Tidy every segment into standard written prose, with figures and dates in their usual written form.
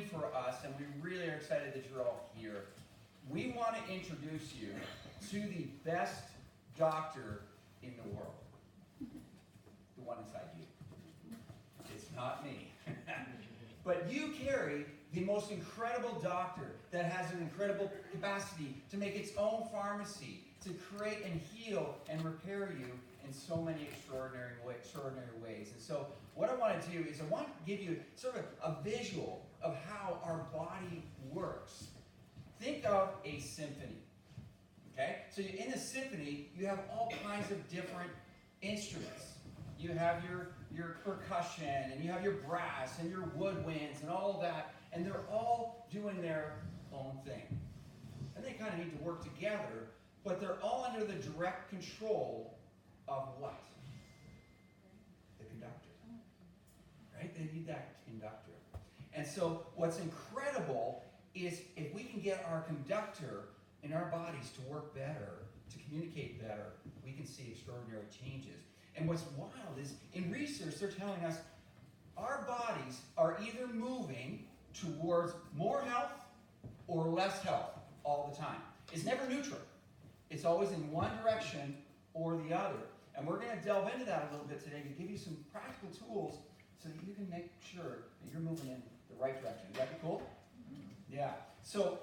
for us, and we really are excited that you're all here. We want to introduce you to the best doctor in the world. The one inside you. It's not me. But you carry the most incredible doctor that has an incredible capacity to make its own pharmacy, to create and heal and repair you in so many extraordinary ways. And so what I want to do is I want to give you sort of a visual of how our body works. Think of a symphony. Okay? So in a symphony, you have all kinds of different instruments. You have your percussion, and you have your brass, and your woodwinds, and all of that, and they're all doing their own thing. And they kind of need to work together, but they're all under the direct control of what? The conductor. Right? They need that conductor. And so what's incredible is if we can get our conductor in our bodies to work better, to communicate better, we can see extraordinary changes. And what's wild is, in research, they're telling us our bodies are either moving towards more health or less health all the time. It's never neutral. It's always in one direction or the other. And we're going to delve into that a little bit today to give you some practical tools so that you can make sure that you're moving in the right direction. Is that cool? Yeah. So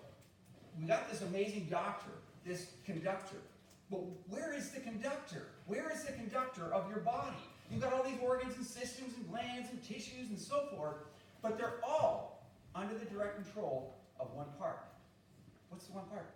we got this amazing doctor, this conductor. But where is the conductor? Where is the conductor of your body? You've got all these organs and systems and glands and tissues and so forth, but they're all under the direct control of one part. What's the one part?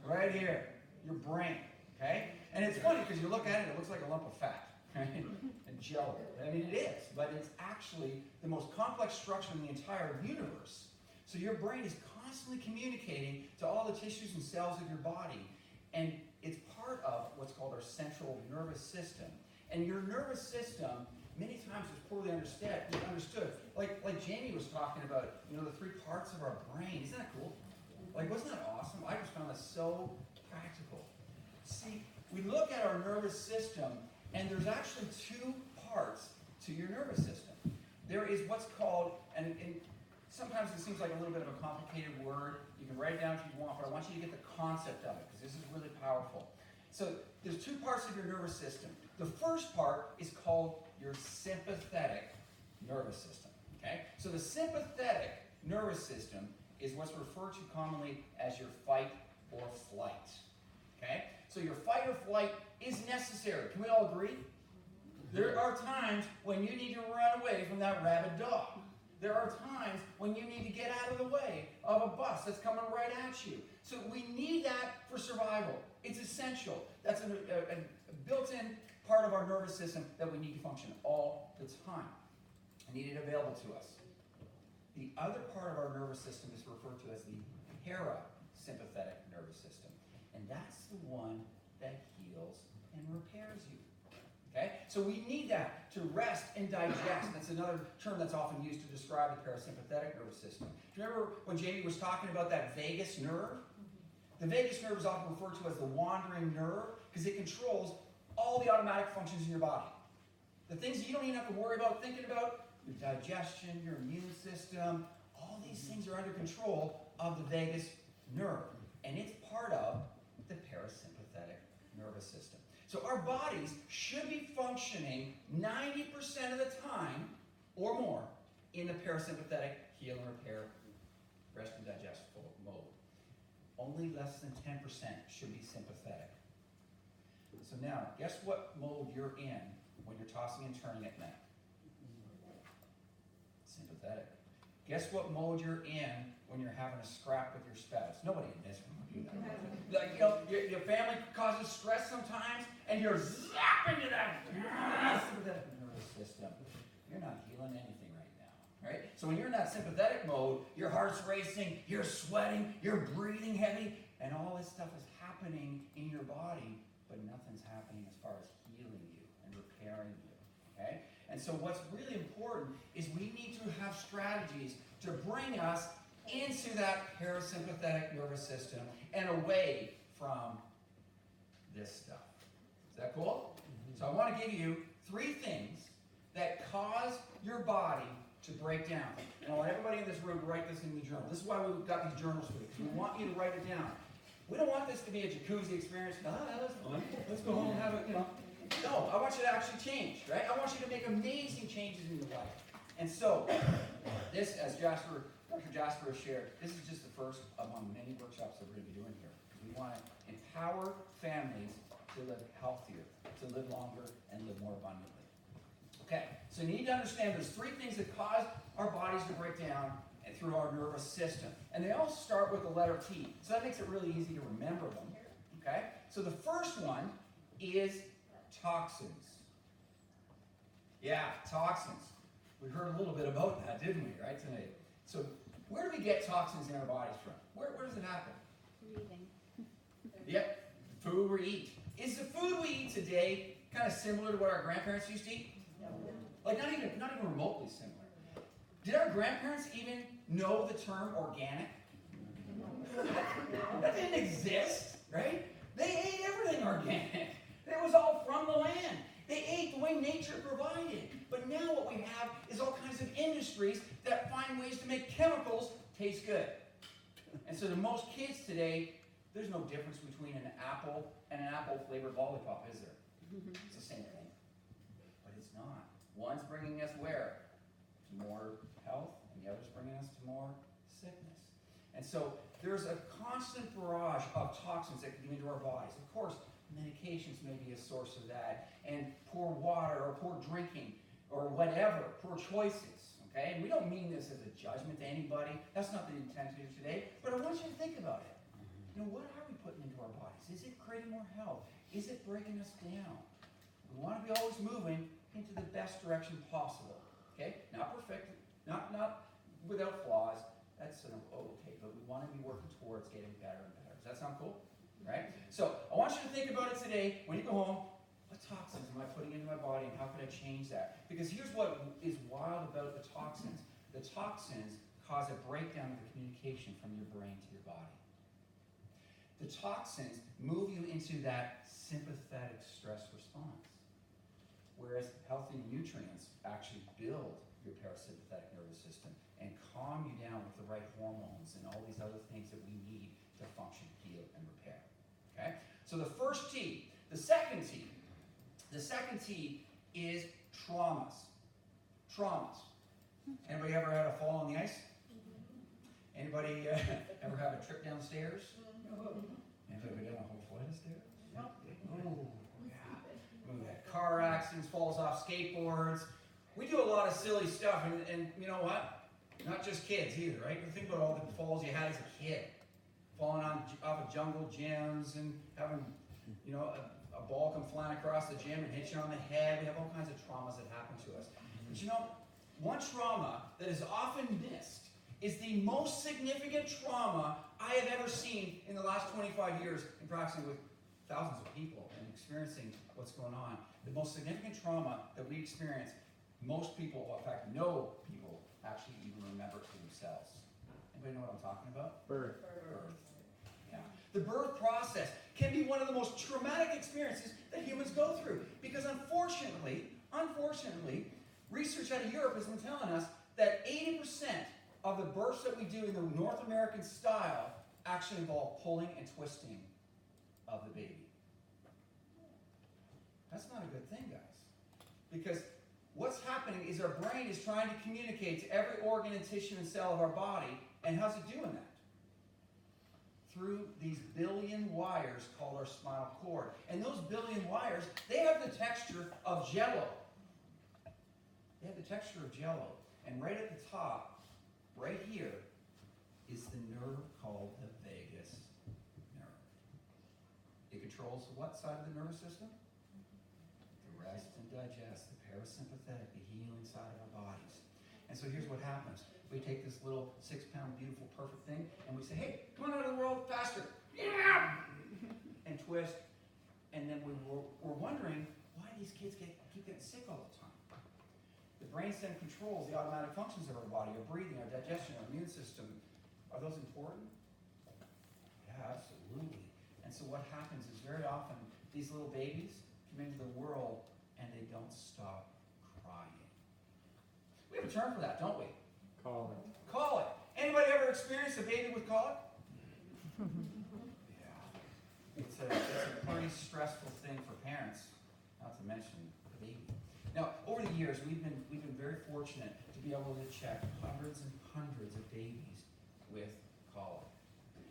Right here, your brain. Okay? And it's funny because you look at it, it looks like a lump of fat, right? And jello. I mean, it is, but it's actually the most complex structure in the entire universe. So your brain is constantly communicating to all the tissues and cells of your body. And it's part of what's called our central nervous system. And your nervous system, many times, is poorly understood. Like Jamie was talking about, the three parts of our brain. Isn't that cool? Like, wasn't that awesome? I just found that so practical. See, we look at our nervous system, and there's actually two parts to your nervous system. There is what's called, and sometimes it seems like a little bit of a complicated word. You can write it down if you want, but I want you to get the concept of it, because this is really powerful. So there's two parts of your nervous system. The first part is called your sympathetic nervous system. Okay? So the sympathetic nervous system is what's referred to commonly as your fight or flight. Okay? So your fight or flight is necessary. Can we all agree? There are times when you need to run away from that rabid dog. There are times when you need to get out of the way of a bus that's coming right at you. So we need that for survival. It's essential. That's a built-in part of our nervous system that we need to function all the time. I need it available to us. The other part of our nervous system is referred to as the parasympathetic nervous system. And that's the one that heals and repairs you. Okay? So we need that to rest and digest. That's another term that's often used to describe the parasympathetic nervous system. Do you remember when Jamie was talking about that vagus nerve? The vagus nerve is often referred to as the wandering nerve because it controls all the automatic functions in your body. The things that you don't even have to worry about thinking about, your digestion, your immune system, all these things are under control of the vagus nerve. And it's part of the parasympathetic nervous system. So our bodies should be functioning 90% of the time or more in the parasympathetic heal and repair, rest and digest mode. Only less than 10% should be sympathetic. So now, guess what mode you're in when you're tossing and turning at night? Sympathetic. Guess what mode you're in when you're having a scrap with your spouse? Nobody in this room would do that. Like, your family causes stress sometimes, and you're zapping to that sympathetic nervous system. You're not healing anything right now, right? So when you're in that sympathetic mode, your heart's racing, you're sweating, you're breathing heavy, and all this stuff is happening in your body, but nothing's happening as far as healing you and repairing you, okay? And so what's really important is we need to have strategies to bring us into that parasympathetic nervous system and away from this stuff. Is that cool? So I want to give you 3 things that cause your body to break down. And I want everybody in this room to write this in the journal. This is why we've got these journals for you, because we want you to write it down. We don't want this to be a jacuzzi experience. That was fun. Let's go home and have it, No, I want you to actually change, right? I want you to make amazing changes in your life. And so, this, as Dr. Jasper has shared, this is just the first among many workshops that we're going to be doing here. We want to empower families to live healthier, to live longer, and live more abundantly. Okay, so you need to understand there's three things that cause our bodies to break down and through our nervous system. And they all start with the letter T. So that makes it really easy to remember them. Okay? So the first one is toxins. Yeah, toxins. We heard a little bit about that, didn't we, right, tonight? So where do we get toxins in our bodies from? Where does it happen? Breathing. Yep, the food we eat. Is the food we eat today kind of similar to what our grandparents used to eat? Like not even remotely similar. Did our grandparents even know the term organic? That didn't exist, right? They ate everything organic. It was all from the land. They ate the way nature provided. But now what we have is all kinds of industries that find ways to make chemicals taste good. And so to most kids today, there's no difference between an apple and an apple-flavored lollipop, is there? It's the same thing. But it's not. One's bringing us where? To more health, and the other's bringing us to more sickness. And so there's a constant barrage of toxins that can get into our bodies. Of course, medications may be a source of that, and poor water or poor drinking or whatever, poor choices. Okay? And we don't mean this as a judgment to anybody. That's not the intent here today. But I want you to think about it. What are we putting into our bodies? Is it creating more health? Is it breaking us down? We want to be always moving into the best direction possible. Okay? Not perfect, not without flaws. That's okay, but we want to be working towards getting better and better. Does that sound cool? Right? So I want you to think about it today. When you go home, what toxins am I putting into my body, and how can I change that? Because here's what is wild about the toxins. The toxins cause a breakdown of the communication from your brain to your body. The toxins move you into that sympathetic stress response, whereas healthy nutrients actually build your parasympathetic nervous system and calm you down with the right hormones and all these other things that we need to function, heal, and repair. Okay? So the first T. The second T is traumas. Traumas. Anybody ever had a fall on the ice? Anybody ever have a trip downstairs? Anybody go down a whole flight of stairs? Oh, yeah. We had car accidents, falls off skateboards. We do a lot of silly stuff, and you know what? Not just kids either, right? You think about all the falls you had as a kid. Falling off of jungle gyms and having, a ball come flying across the gym and hit you on the head. We have all kinds of traumas that happen to us. But one trauma that is often missed is the most significant trauma I have ever seen in the last 25 years in practicing with thousands of people and experiencing what's going on. The most significant trauma that we experience, most people, in fact, no people actually even remember it to themselves. Anybody know what I'm talking about? Birth. Yeah. The birth process can be one of the most traumatic experiences that humans go through. Because unfortunately, research out of Europe has been telling us that 80% of the births that we do in the North American style actually involve pulling and twisting of the baby. That's not a good thing, guys. Because what's happening is our brain is trying to communicate to every organ and tissue and cell of our body, and how's it doing that? Through these billion wires called our spinal cord. And those billion wires, they have the texture of Jell-O. They have the texture of Jell-O. And right at the top, right here, is the nerve called the vagus nerve. It controls what side of the nervous system? The rest and digest, the parasympathetic, the healing side of our bodies. And so here's what happens. We take this little 6-pound, beautiful, perfect thing, and we say, hey, come on out of the world faster. Yeah! And twist. And then we're wondering why these kids keep getting sick all the time. The brainstem controls the automatic functions of our body, our breathing, our digestion, our immune system. Are those important? Yeah, absolutely. And so what happens is very often these little babies come into the world and they don't stop crying. We have a term for that, don't we? Colic. Colic. Anybody ever experienced a baby with colic? Yeah. It's a pretty stressful thing for parents, not to mention the baby. Now, over the years, we've been very fortunate to be able to check hundreds and hundreds of babies with colic.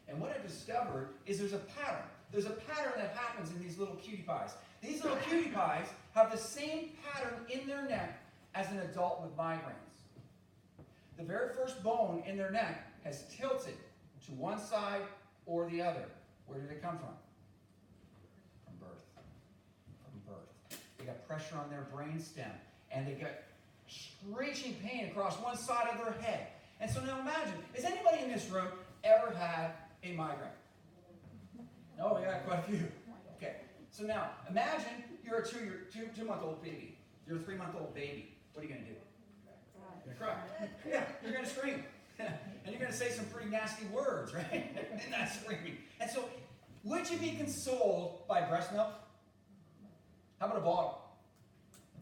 And what I've discovered is there's a pattern. There's a pattern that happens in these little cutie pies. These little cutie pies have the same pattern in their neck as an adult with migraines. The very first bone in their neck has tilted to one side or the other. Where did it come from? From birth. From birth. They got pressure on their brain stem, and they got screeching pain across one side of their head. And so now imagine, has anybody in this room ever had a migraine? No, we got quite a few. Okay. So now, imagine you're a two-month-old baby. You're a 3-month-old baby. What are you going to do? You're going to cry. Yeah, you're going to scream. And you're going to say some pretty nasty words, right? And that's screaming. And so, would you be consoled by breast milk? How about a bottle?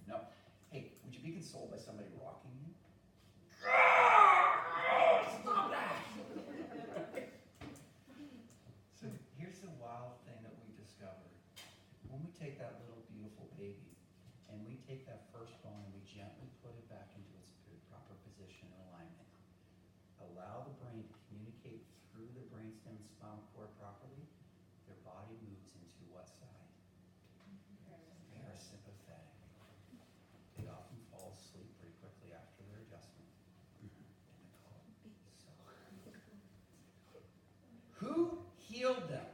No. Hey, would you be consoled by somebody rocking you? Stop that! So here's the wild thing that we discovered. When we take that little beautiful baby and we take that first bone and we gently put it back into its proper position and alignment, allow the brain to communicate through the brainstem and spinal cord properly, their body moves into what side? Parasympathetic. They often fall asleep pretty quickly after their adjustment. And they call it so. Who healed them?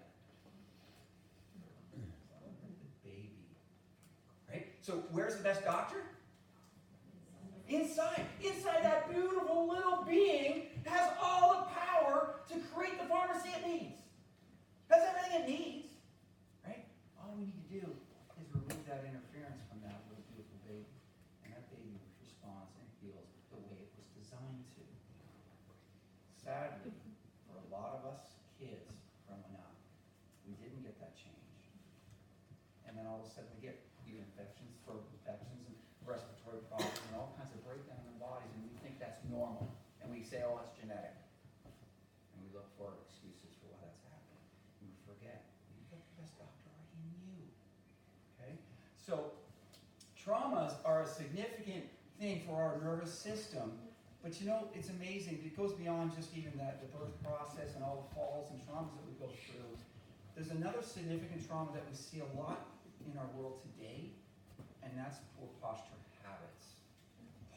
The baby. Right? So where's the best doctor? Inside. Inside that beautiful little being has all the power to create the pharmacy it needs. Has everything it needs. Right? All we need to do is remove that interference from that little beautiful baby. And that baby responds and heals the way it was designed to. Sadly, for a lot of us kids growing up, we didn't get that change. And then all of a sudden we get ear infections, throat infections, and respiratory problems, and all kinds of breakdown in our bodies, and we think that's normal. And we say, oh, it's genetic. And we look for excuses for why that's happening. And we forget, you've got the best doctor already in you. Okay? So, traumas are a significant thing for our nervous system, but you know, it's amazing. It goes beyond just even that, the birth process and all the falls and traumas that we go through. There's another significant trauma that we see a lot in our world today, and that's poor posture habits.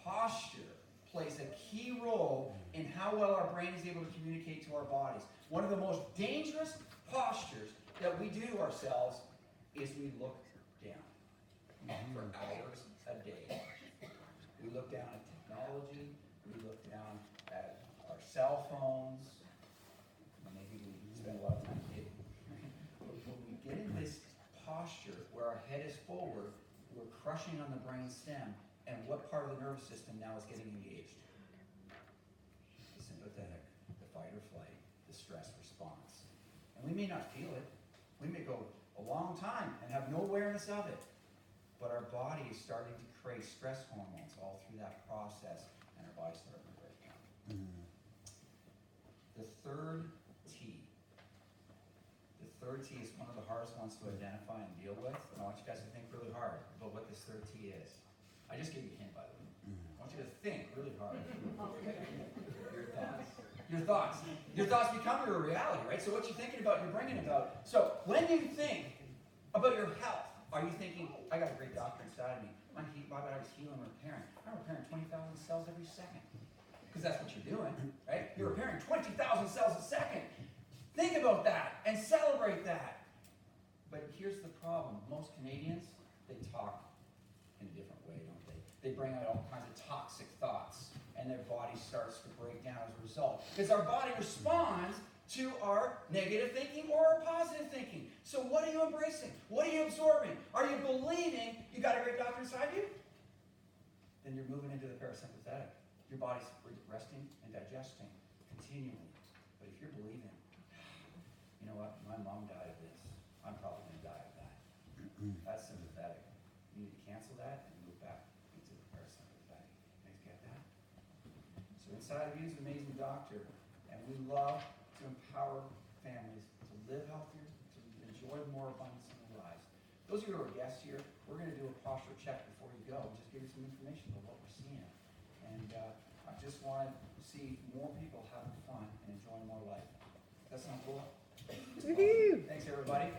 Posture plays a key role in how well our brain is able to communicate to our bodies. One of the most dangerous postures that we do to ourselves is we look down for hours a day. We look down at technology, we look down at our cell phones, maybe we spend a lot of time hitting. But when we get in this posture where our head is forward, we're crushing on the brain stem, and what part of the nervous system now is getting engaged? The sympathetic, the fight or flight, the stress response. And we may not feel it. We may go a long time and have no awareness of it. But our body is starting to create stress hormones all through that process, and our body's starting to break down. The third T. The third T is one of the hardest ones to identify and deal with. And I want you guys to think really hard about what this third T is. I just gave you a hint, by the way. I want you to think really hard. Your thoughts. Your thoughts. Your thoughts become your reality, right? So what you're thinking about, you're bringing about. So when you think about your health, are you thinking, I got a great doctor inside of me. My body's healing and repairing. I'm repairing 20,000 cells every second. Because that's what you're doing, right? You're repairing 20,000 cells a second. Think about that and celebrate that. But here's the problem. Most Canadians, they talk in a different way, don't they? They bring out all kinds of toxic thoughts, and their body starts to break down as a result. Because our body responds to our negative thinking or our positive thinking. So what are you embracing? What are you absorbing? Are you believing you got a great doctor inside you? Then you're moving into the parasympathetic. Your body's resting and digesting continually. But if you're believing, you know what, my mom died of this, I'm probably going to die of that. That's sympathetic. You need to cancel that and move back into the parasympathetic. You guys get that? inside of you is an amazing doctor, and we love to empower families to live healthier, to enjoy more abundance in their lives. Those of you who are guests here, we're going to do a posture check before you go, and just give you some information about what we're seeing. And I just want to see more people having fun and enjoying more life. That sound cool? Woohoo! Thanks, everybody.